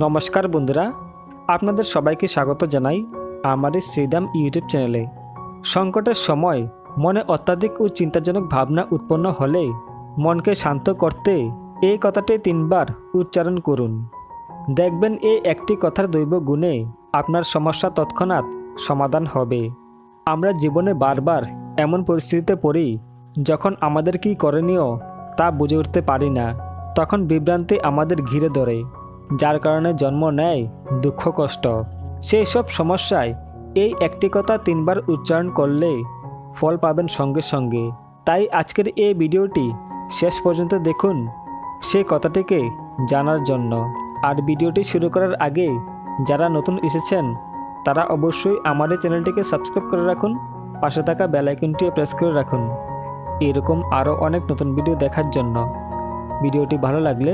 নমস্কার বন্ধুরা, আপনাদের সবাইকে স্বাগত জানাই আমার এই শ্রীদাম ইউটিউব চ্যানেলে। সংকটের সময় মনে অত্যাধিক ও চিন্তাজনক ভাবনা উৎপন্ন হলে মনকে শান্ত করতে এই কথাটি 3 বার উচ্চারণ করুন। দেখবেন এই একটি কথার দৈব গুণে আপনার সমস্যা তৎক্ষণাৎ সমাধান হবে। আমরা জীবনে বারবার এমন পরিস্থিতিতে পড়ি যখন আমাদের কী করণীয় তা বুঝে উঠতে পারি না। তখন বিভ্রান্তি আমাদের ঘিরে ধরে, যার কারণে জন্ম নেয় দুঃখ কষ্ট। সেই সব সমস্যায় এই একটি কথা 3 বার উচ্চারণ করলে ফল পাবেন সঙ্গে সঙ্গে। তাই আজকের এই ভিডিওটি শেষ পর্যন্ত দেখুন সেই কথাটিকে জানার জন্য। আর ভিডিওটি শুরু করার আগে যারা নতুন এসেছেন তারা অবশ্যই আমার এই চ্যানেলটিকে সাবস্ক্রাইব করে রাখুন, পাশে থাকা বেল আইকনটিও প্রেস করে রাখুন এরকম আরও অনেক নতুন ভিডিও দেখার জন্য। ভিডিওটি ভালো লাগলে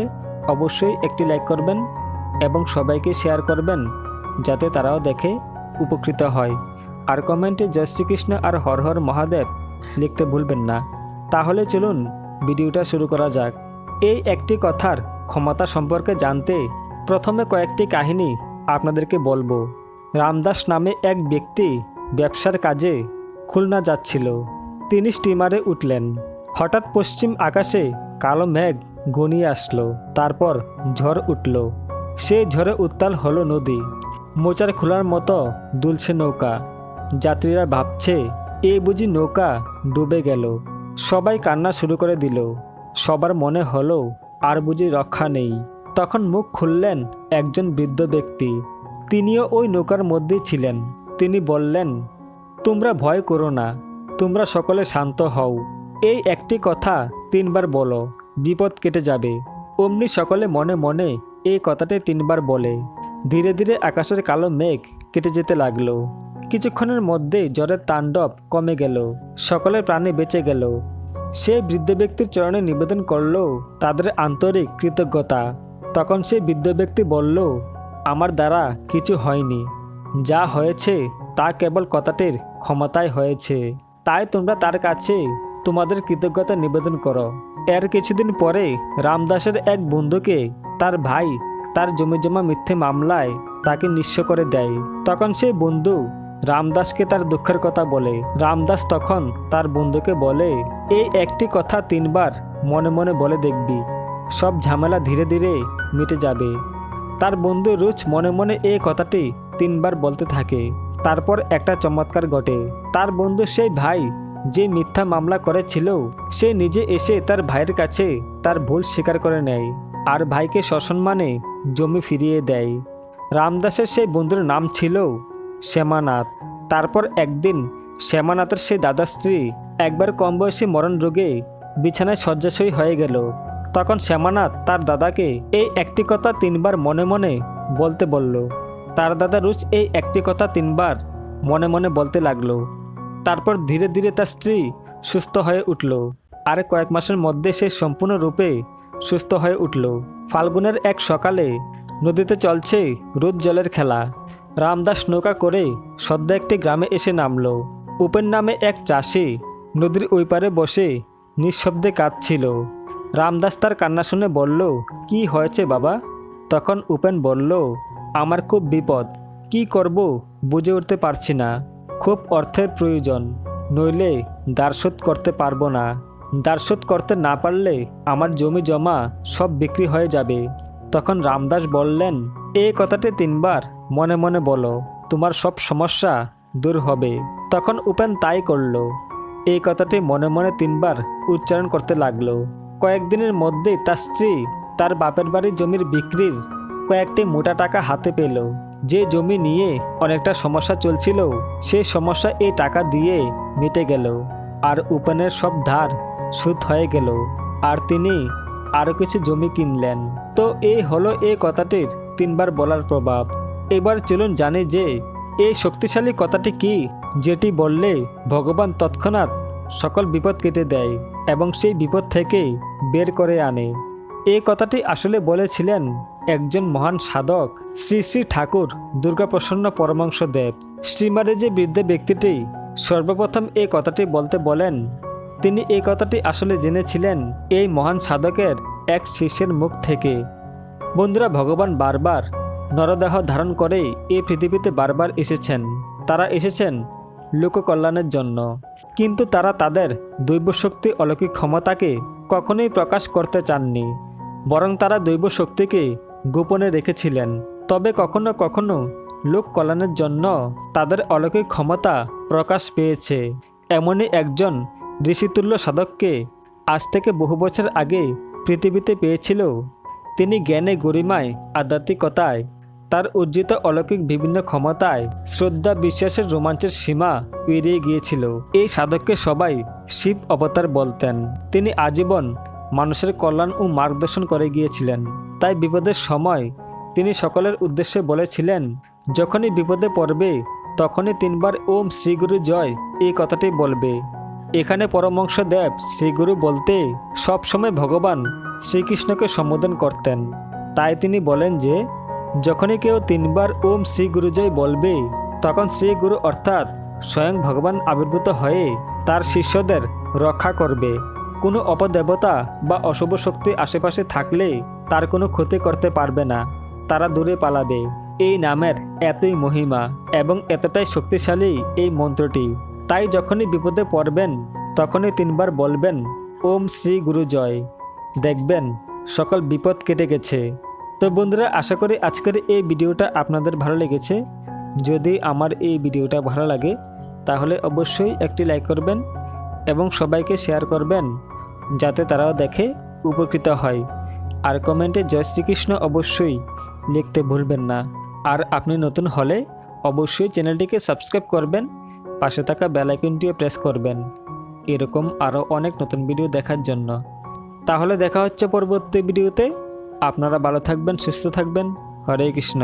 অবশ্যই একটি লাইক করবেন এবং সবাইকে শেয়ার করবেন যাতে তারাও দেখে উপকৃত হয়। আর কমেন্টে জয় শ্রীকৃষ্ণ আর হর হর মহাদেব লিখতে ভুলবেন না। তাহলে চলুন ভিডিওটা শুরু করা যাক। এই একটি কথার ক্ষমতা সম্পর্কে জানতে প্রথমে কয়েকটি কাহিনী আপনাদেরকে বলবো। রামদাস নামে এক ব্যক্তি ব্যবসার কাজে খুলনা যাচ্ছিল। তিনি স্টিমারে উঠলেন। হঠাৎ পশ্চিম আকাশে কালো মেঘ ঘনিয়ে আসলো। তারপর ঝড় উঠল। সেই ঝড়ে উত্তাল হলো নদী। মোচার খোলার মতো দুলছে নৌকা। যাত্রীরা ভাবছে এই বুঝি নৌকা ডুবে গেল। সবাই কান্না শুরু করে দিল। সবার মনে হলো আর বুঝি রক্ষা নেই। তখন মুখ খুললেন একজন বৃদ্ধ ব্যক্তি। তিনিও ওই নৌকার মধ্যেই ছিলেন। তিনি বললেন, তোমরা ভয় করো না, তোমরা সকলে শান্ত হও। এই একটি কথা 3 বার বলো, বিপদ কেটে যাবে। অমনি সকলে মনে মনে এই কথাটি 3 বার বলে। ধীরে ধীরে আকাশের কালো মেঘ কেটে যেতে লাগলো। কিছুক্ষণের মধ্যে জ্বরের তাণ্ডব কমে গেল। সকলের প্রাণে বেঁচে গেল। সেই বৃদ্ধ ব্যক্তির চরণে নিবেদন করল তাদের আন্তরিক কৃতজ্ঞতা। তখন সেই বৃদ্ধ ব্যক্তি বলল, আমার দ্বারা কিছু হয়নি, যা হয়েছে তা কেবল কথাটির ক্ষমতায় হয়েছে। তাই তোমরা তার কাছে তোমাদের কৃতজ্ঞতা নিবেদন করো। এর কিছুদিন পরে রামদাসের এক বন্ধুকে তার ভাই তার জমিজমা মিথ্যে মামলায় তাকে নিঃস্ব করে দেয়। তখন সেই বন্ধু রামদাসকে তার দুঃখের কথা বলে। রামদাস তখন তার বন্ধুকে বলে, এই একটি কথা 3 বার মনে মনে বলে দেখবি, সব ঝামেলা ধীরে ধীরে মিটে যাবে। তার বন্ধু রোজ মনে মনে এই কথাটি 3 বার বলতে থাকে। তারপর একটা চমৎকার ঘটে। তার বন্ধু সেই ভাই যে মিথ্যা মামলা করেছিল সে নিজে এসে তার ভাইয়ের কাছে তার ভুল স্বীকার করে নেয় আর ভাইকে সসম্মানে জমি ফিরিয়ে দেয়। রামদাসের সেই বন্ধুর নাম ছিল শ্যামানাথ। তারপর একদিন শ্যামানাথের সেই দাদা স্ত্রী একবার কম বয়সী মরণ রোগে বিছানায় শয্যাশয়ী হয়ে গেল। তখন শ্যামানাথ তার দাদাকে এই একটি কথা 3 বার মনে মনে বলতে বলল। তার দাদা রোজ এই একটি কথা 3 বার মনে মনে বলতে লাগলো। তারপর ধীরে ধীরে তার স্ত্রী সুস্থ হয়ে উঠল। আর কয়েক মাসের মধ্যে সে সম্পূর্ণরূপে সুস্থ হয়ে উঠল। ফাল্গুনের এক সকালে নদীতে চলছে রোদ জলের খেলা। রামদাস নৌকা করে সদ্য একটি গ্রামে এসে নামল। উপেন নামে এক চাষি নদীর ওই পারে বসে নিঃশব্দে কাঁদছিল। রামদাস তার কান্না শুনে বলল, কি হয়েছে বাবা? তখন উপেন বলল, আমার খুব বিপদ, কি করব বুঝে উঠতে পারছি না। খুব অর্থের প্রয়োজন, নইলে দার শোধ করতে পারবো না। দার শোধ করতে না পারলে আমার জমি জমা সব বিক্রি হয়ে যাবে। তখন রামদাস বললেন, এই কথাটি 3 বার মনে মনে বলো, তোমার সব সমস্যা দূর হবে। তখন উপেন তাই করল। এই কথাটি মনে মনে 3 বার উচ্চারণ করতে লাগলো। কয়েকদিনের মধ্যেই তার স্ত্রী তার বাপের বাড়ির জমির বিক্রির কয়েকটি মোটা টাকা হাতে পেল। যে জমি নিয়ে অনেকটা সমস্যা চলছিল সেই সমস্যা এই টাকা দিয়ে মিটে গেল। আর উপেনের সব ধার সুদ হয়ে গেল। আর তিনি আরও কিছু জমি কিনলেন। তো এই হলো এই কথাটির 3 বার বলার প্রভাব। এবার চলুন জানি যে এই শক্তিশালী কথাটি কি, যেটি বললে ভগবান তৎক্ষণাৎ সকল বিপদ কেটে দেয় এবং সেই বিপদ থেকে বের করে আনে। এই কথাটি আসলে বলেছিলেন একজন মহান সাধক শ্রী শ্রী ঠাকুর দুর্গাপ্রসন্ন পরমহংসদেব। স্টিমারে যে বৃদ্ধ ব্যক্তিটি সর্বপ্রথম এই কথাটি বলতে বলেন, তিনি এই কথাটি আসলে জেনেছিলেন এই মহান সাধকের এক শিষ্যের মুখ থেকে। বন্ধুরা, ভগবান বারবার নরদেহ ধারণ করে এই পৃথিবীতে বারবার এসেছেন। তারা এসেছেন লোককল্যাণের জন্য, কিন্তু তারা তাদের দৈব শক্তি অলৌকিক ক্ষমতাকে কখনোই প্রকাশ করতে চাননি, বরং তারা দৈব শক্তিকে গোপনে রেখেছিলেন। তবে কখনো কখনো লোক কল্যাণের জন্য তাদের অলৌকিক ক্ষমতা প্রকাশ পেয়েছে। এমনই একজন ঋষিতুল্য সাধককে আজ থেকে বহু বছর আগে পৃথিবীতে পেয়েছিল। তিনি জ্ঞানে গরিমায় আধ্যাত্মিকতায় তার অর্জিত অলৌকিক বিভিন্ন ক্ষমতায় শ্রদ্ধা বিশ্বাসের রোমাঞ্চের সীমা পেরিয়ে গিয়েছিল। এই সাধককে সবাই শিব অবতার বলতেন। তিনি আজীবন মানুষের কল্যাণ ও মার্গদর্শন করে গিয়েছিলেন। তাই বিপদের সময় তিনি সকলের উদ্দেশ্যে বলেছিলেন, যখনই বিপদে পড়বে তখনই 3 বার ওম শ্রী গুরু জয় এই কথাটি বলবে। এখানে পরমহংসদেব শ্রীগুরু বলতে সবসময় ভগবান শ্রীকৃষ্ণকে সম্বোধন করতেন। তাই তিনি বলেন যে যখনই কেউ 3 বার ওম শ্রী গুরু জয় বলবে, তখন শ্রীগুরু অর্থাৎ স্বয়ং ভগবান আবির্ভূত হয়ে তার শিষ্যদের রক্ষা করবে। কোনো অপদেবতা বা অশুভ শক্তি আশেপাশে থাকলে তার কোনো ক্ষতি করতে পারবে না, তারা দূরে পালাবে। এই নামের এতই মহিমা এবং এতটাই শক্তিশালী এই মন্ত্রটি। তাই যখনই বিপদে পড়বেন তখনই 3 বার বলবেন ওম শ্রী গুরু জয়, দেখবেন সকল বিপদ কেটে গেছে। তো বন্ধুরা, আশা করি আজকের এই ভিডিওটা আপনাদের ভালো লেগেছে। যদি আমার এই ভিডিওটা ভালো লাগে তাহলে অবশ্যই একটি লাইক করবেন এবং সবাইকে শেয়ার করবেন, যাতে তারাও দেখে উপকৃত হয়। আর কমেন্টে জয় শ্রীকৃষ্ণ অবশ্যই লিখতে ভুলবেন না। আর আপনি নতুন হলে অবশ্যই চ্যানেলটিকে সাবস্ক্রাইব করবেন, পাশে থাকা বেল আইকনটিও প্রেস করবেন এরকম আরও অনেক নতুন ভিডিও দেখার জন্য। তাহলে দেখা হচ্ছে পরবর্তী ভিডিওতে। আপনারা ভালো থাকবেন, সুস্থ থাকবেন। হরে কৃষ্ণ।